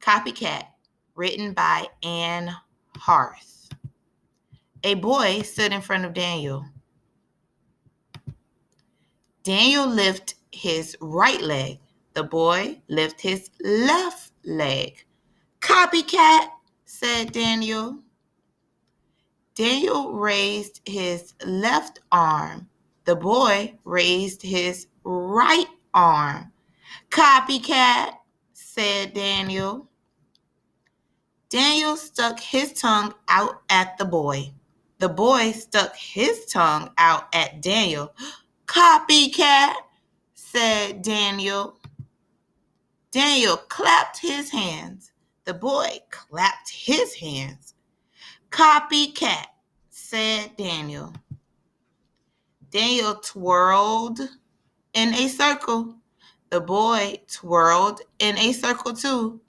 Copycat, written by Anne Harth. A boy stood in front of Daniel. Daniel lifted his right leg. The boy lifted his left leg. Copycat, said Daniel. Daniel raised his left arm. The boy raised his right arm. Copycat, said Daniel. Daniel stuck his tongue out at the boy. The boy stuck his tongue out at Daniel. Copycat, said Daniel. Daniel clapped his hands. The boy clapped his hands. Copycat, said Daniel. Daniel twirled in a circle. The boy twirled in a circle too.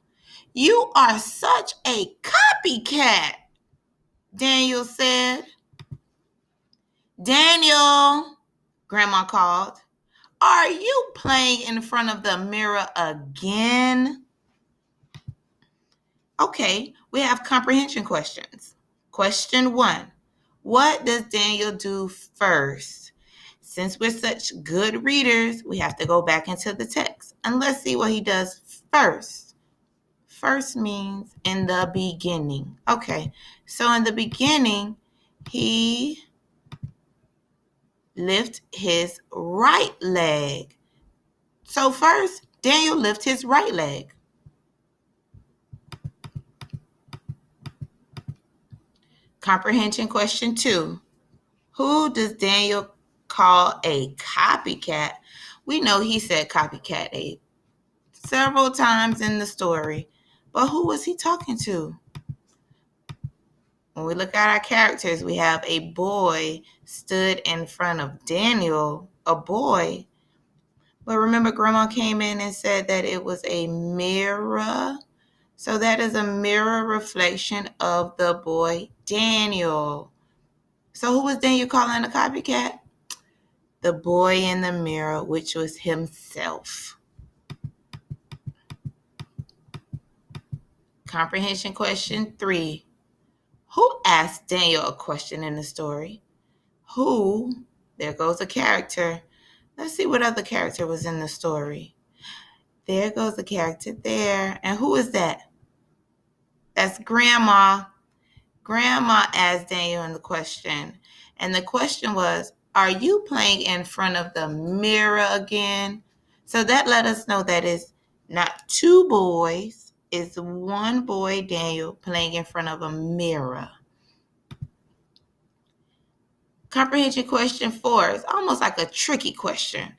You are such a copycat, Daniel said. Daniel, Grandma called, are you playing in front of the mirror again? Okay, we have comprehension questions. Question 1. What does Daniel do first? Since we're such good readers, we have to go back into the text. And let's see what he does first. First means in the beginning. Okay, so in the beginning, he lifted his right leg. So first, Daniel lifted his right leg. Comprehension question 2. Who does Daniel call a copycat? We know he said copycat several times in the story, but who was he talking to? When we look at our characters, we have a boy stood in front of Daniel, a boy. But remember, Grandma came in and said that it was a mirror. So that is a mirror reflection of the boy Daniel. So who was Daniel calling a copycat? The boy in the mirror, which was himself. Comprehension question 3. Who asked Daniel a question in the story? Who? There goes a character. Let's see what other character was in the story. There goes the character there. And who is that? That's Grandma. Grandma asked Daniel the question. And the question was, are you playing in front of the mirror again? So that let us know that it's not two boys. It's one boy, Daniel, playing in front of a mirror. Comprehension question 4 is almost like a tricky question.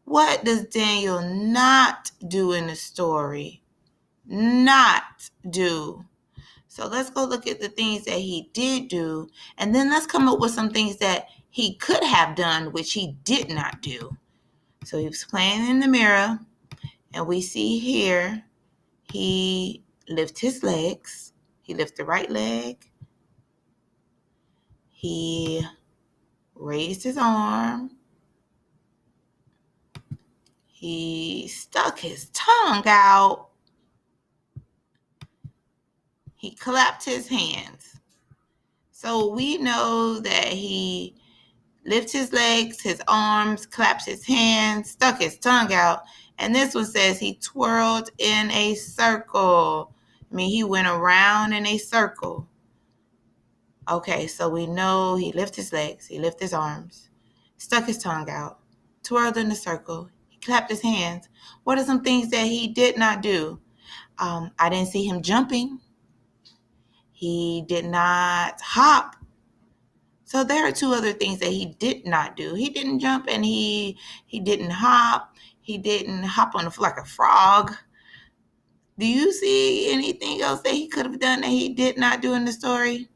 What does Daniel not do in the story? Not do. So let's go look at the things that he did do, and then let's come up with some things that he could have done, which he did not do. So he was playing in the mirror, and we see here he lifted his legs. He lifted the right leg. He raised his arm. He stuck his tongue out. He clapped his hands. So we know that he lifted his legs, his arms, clapped his hands, stuck his tongue out. And this one says he twirled in a circle. I mean, he went around in a circle. Okay, so we know he lifted his legs, he lifted his arms, stuck his tongue out, twirled in a circle, he clapped his hands. What are some things that he did not do? I didn't see him jumping. He did not hop. So there are 2 other things that he did not do. He didn't jump and he didn't hop. He didn't hop on the floor like a frog. Do you see anything else that he could have done that he did not do in the story?